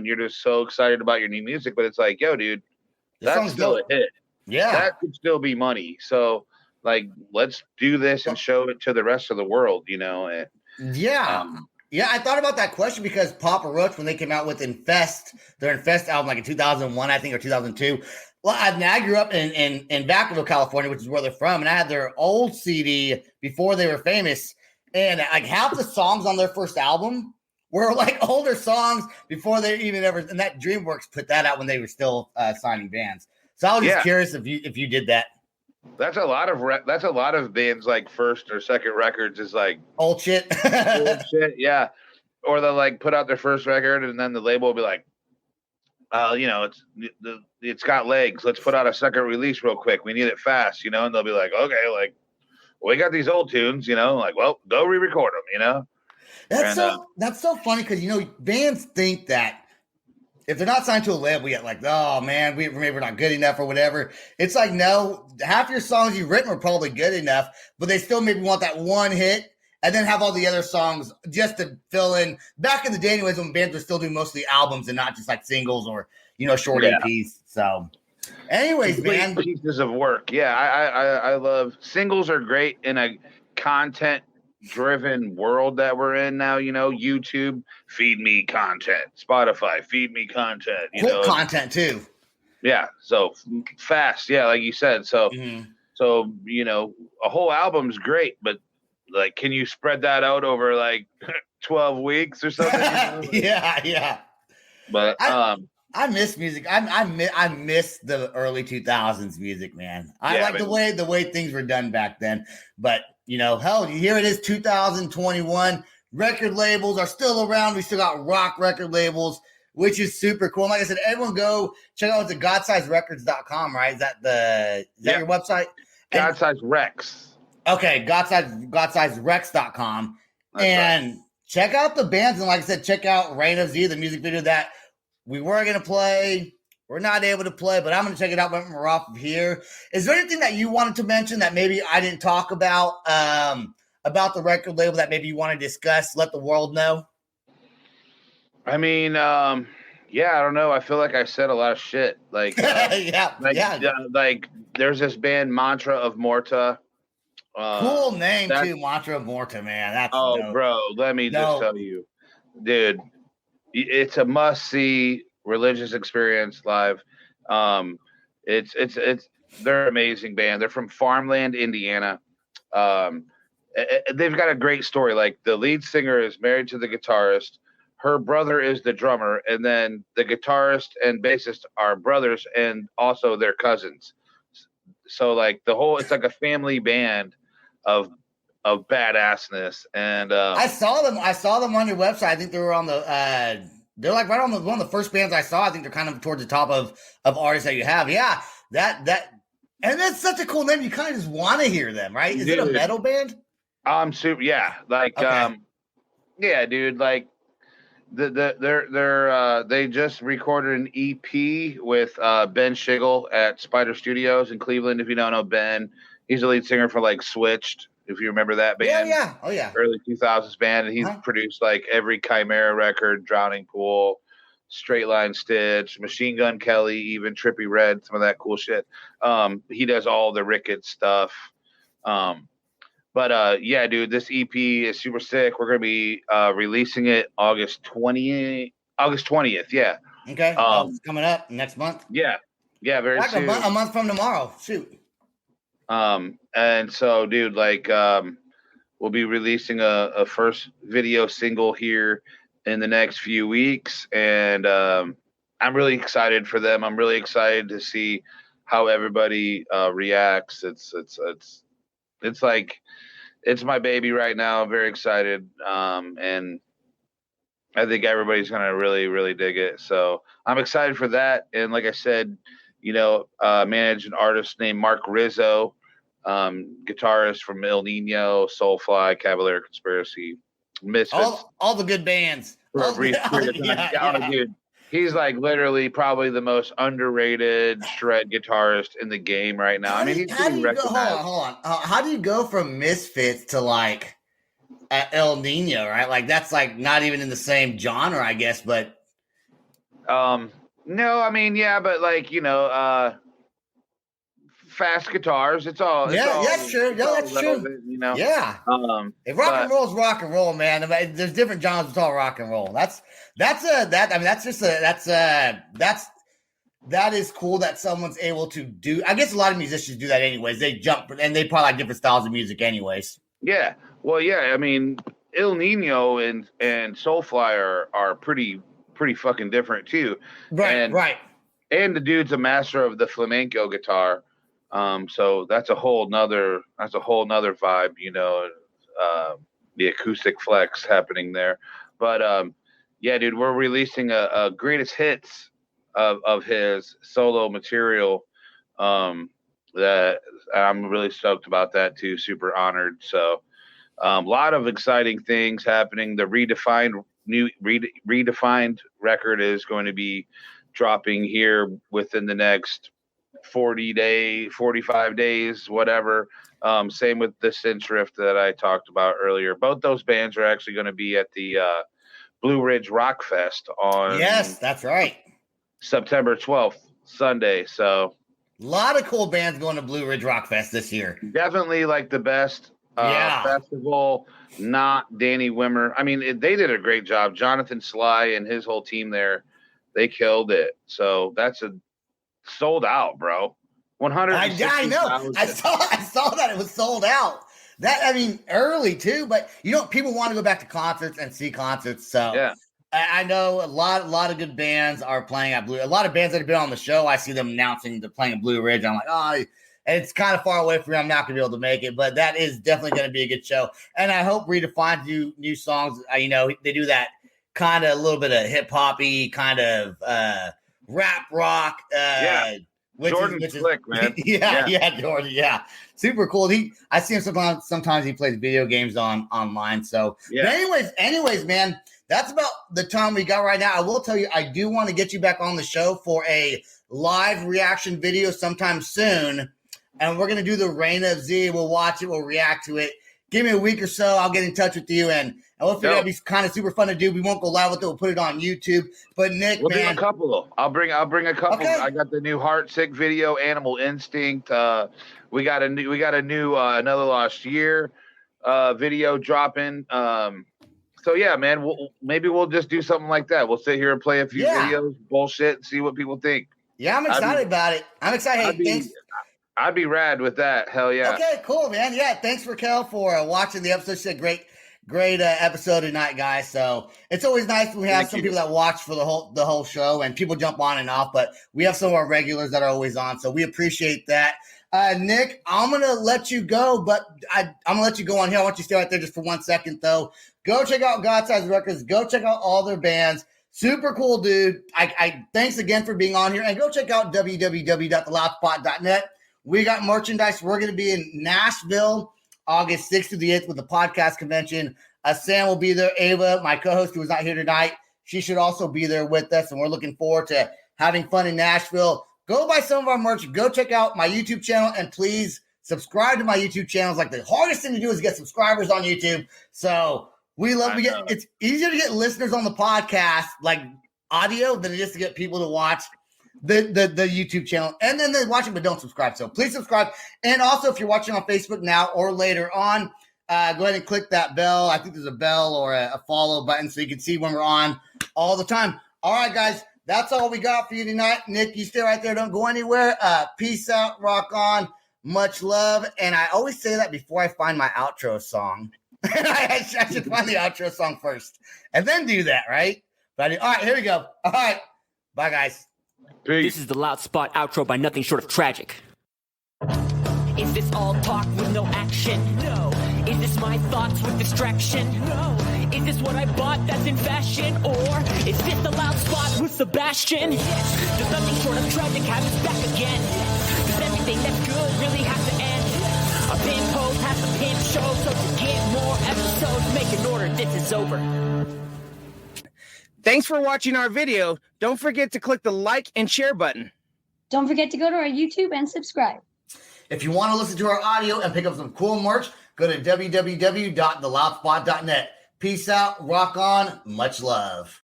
you're just so excited about your new music, but it's like, yo, dude, that's still a hit. Yeah. That could still be money. So like, let's do this and show it to the rest of the world, you know? And yeah, I thought about that question because Papa Roach, when they came out with Infest, their Infest album, like in 2001, I think, or 2002. Well, I grew up in Vacaville, California, which is where they're from, and I had their old CD before they were famous, and like half the songs on their first album were like older songs before they even ever. And that DreamWorks put that out when they were still signing bands. So I was just curious if you did that. That's a lot of bands like first or second records is like old shit. Old shit, yeah. Or they'll like put out their first record and then the label will be like, you know, it's got legs. Let's put out a second release real quick. We need it fast, you know. And they'll be like, okay, like we got these old tunes, you know. Like, well, go re-record them, you know. That's so funny because you know bands think that if they're not signed to a label yet, like, oh man, maybe we're not good enough or whatever. It's like, no, half your songs you've written were probably good enough, but they still maybe want that one hit and then have all the other songs just to fill in. Back in the day, anyways, when bands were still doing mostly albums and not just like singles or, you know, short EPs. So, anyways, man. Pieces of work. Yeah, I love singles are great in a content driven world that we're in now, you know. YouTube, feed me content. Spotify, feed me content. You know, content too. Yeah, so fast. Yeah, like you said. So, so you know, a whole album's great, but like, can you spread that out over like 12 weeks or something? Yeah. But I miss music. I miss the early 2000s music, man. I like the way things were done back then. But you know, hell, here it is, 2021. Record labels are still around. We still got rock record labels, which is super cool. And like I said, everyone go check out the godsizerecords.com, right? Is that your website? Godsize Rex. Okay, godsizerex.com. And check out the bands. And like I said, check out Reign of Z, the music video that we were going to play. We're not able to play, but I'm going to check it out when we're off of here. Is there anything that you wanted to mention that maybe I didn't talk about the record label that maybe you want to discuss, let the world know? I mean, I don't know. I feel like I said a lot of shit. Like, like there's this band, Manta of Morta. Cool name too, Manta of Morta, man. That's dope. Bro, let me just tell you, dude, it's a must-see religious experience live. It's they're an amazing band. They're from Farmland, Indiana. They've got a great story. Like the lead singer is married to the guitarist. Her brother is the drummer, and then the guitarist and bassist are brothers and also their cousins. So like it's like a family band of badassness. And I saw them on your website. I think they were on the they're like right on one of the first bands I saw. I think they're kind of towards the top of artists that you have. Yeah, that and that's such a cool name. You kind of just want to hear them, right? Is it a metal band? Super. Yeah, like yeah, dude. Like they just recorded an EP with Ben Schigel at Spider Studios in Cleveland. If you don't know Ben, he's the lead singer for like Switched. If you remember that band, early 2000s band, and he's produced like every Chimera record, Drowning Pool, Straight Line Stitch, Machine Gun Kelly, even Trippie Redd, some of that cool shit. He does all the Rikets stuff. But yeah, dude, this EP is super sick. We're gonna be releasing it August 20th. Yeah. Okay. It's coming up next month. Yeah. Very soon. A month from tomorrow. Shoot. And so, dude, like, we'll be releasing a first video single here in the next few weeks, and I'm really excited for them. I'm really excited to see how everybody reacts. It's like it's my baby right now. I'm very excited, and I think everybody's gonna really, really dig it. So I'm excited for that. And like I said, you know, manage an artist named Mark Rizzo. Guitarist from El Nino, Soulfly, Cavalier Conspiracy, Misfits. All the good bands. Dude, he's like literally probably the most underrated shred guitarist in the game right now. Hold on. How do you go from Misfits to like El Nino, right? Like that's like not even in the same genre, I guess, but No, I mean, yeah, but like, fast guitars. It's all. That's true. It's No, all that's true. relevant, you know. Yeah. If rock and roll is rock and roll, man. I mean, there's different genres. It's all rock and roll. That is cool that someone's able to do. I guess a lot of musicians do that anyways. They jump and they probably like different styles of music anyways. Yeah. Well, yeah. I mean, Il Nino and Soulfly are pretty fucking different too. Right. And the dude's a master of the flamenco guitar. So that's a whole nother vibe, the acoustic flex happening there. But yeah, dude, we're releasing a greatest hits of his solo material. That I'm really stoked about that too. Super honored. So a lot of exciting things happening. The RedefinD record is going to be dropping here within the next 45 days, whatever. Same with the Cinch Rift that I talked about earlier. Both those bands are actually going to be at the Blue Ridge Rock Fest on. Yes, that's right. September 12th, Sunday. So a lot of cool bands going to Blue Ridge Rock Fest this year. Definitely like the best festival, not Danny Wimmer. I mean, they did a great job. Jonathan Sly and his whole team there, they killed it. So that's a sold out, bro. 100. I know. I saw that it was sold out. That, I mean, early too, but people want to go back to concerts and see concerts. So yeah. I know a lot of good bands are playing at Blue. A lot of bands that have been on the show, I see them announcing they're playing at Blue Ridge. I'm like, oh, and it's kind of far away from me. I'm not going to be able to make it, but that is definitely going to be a good show. And I hope RedefinD do new songs. They do that kind of a little bit of hip hoppy, kind of rap rock. Jordan's slick, man. yeah, Jordan. Yeah, super cool. I see him sometimes he plays video games online. So, yeah. But anyways, man, that's about the time we got right now. I will tell you, I do want to get you back on the show for a live reaction video sometime soon. And we're going to do the Reign of Z. We'll watch it. We'll react to it. Give me a week or so. I'll get in touch with you. And we'll figure that'd be kind of super fun to do. We won't go live with it. We'll put it on YouTube. But Nic, we'll do a couple. I'll bring a couple. Okay. I got the new Heartsick video, Animal Instinct. We got a new Another Lost Year video dropping. So yeah, man, maybe we'll just do something like that. We'll sit here and play a few videos, bullshit, and see what people think. Yeah, I'm excited about it. I'm excited. Thanks. I'd be rad with that. Hell yeah. Okay, cool, man. Yeah, thanks Raquel for watching the episode. She said great episode tonight, guys. So it's always nice when we have some people that watch for the whole show, and people jump on and off, but we have some of our regulars that are always on. So we appreciate that. Nic, I'm going to let you go, but I'm going to let you go on here. I want you to stay right there just for 1 second, though. Go check out Godsize Records. Go check out all their bands. Super cool, dude. I thanks again for being on here. And go check out www.theloudspot.net. We got merchandise. We're going to be in Nashville August 6th through the 8th with the podcast convention. Sam will be there. Ava, my co-host who is not here tonight, she should also be there with us. And we're looking forward to having fun in Nashville. Go buy some of our merch. Go check out my YouTube channel. And please subscribe to my YouTube channel. It's like the hardest thing to do is get subscribers on YouTube. So it's easier to get listeners on the podcast, like audio, than it is to get people to watch the YouTube channel. And then they watch it but don't subscribe. So please subscribe. And also, if you're watching on Facebook now or later on, go ahead and click that bell. I think there's a bell or a follow button so you can see when we're on all the time. All right, guys, that's all we got for you tonight. Nic, you stay right there. Don't go anywhere. Peace out. Rock on. Much love. And I always say that before I find my outro song. I should find the outro song first and then do that, right? But all right, here we go. All right. Bye, guys. Peace. This is the Loud Spot outro by nothing short of tragic. Is this all talk with no action? No. Is this my thoughts with distraction? No. Is this what I bought that's in fashion? Or is this the Loud Spot with Sebastian? Yes. Does nothing short of tragic have us back again? Does everything that's good really have to end? A pimp post has a pimp show, so to get more episodes, make an order, this is over. Thanks for watching our video. Don't forget to click the like and share button. Don't forget to go to our YouTube and subscribe. If you want to listen to our audio and pick up some cool merch, go to www.theloudspot.net. Peace out, rock on, much love.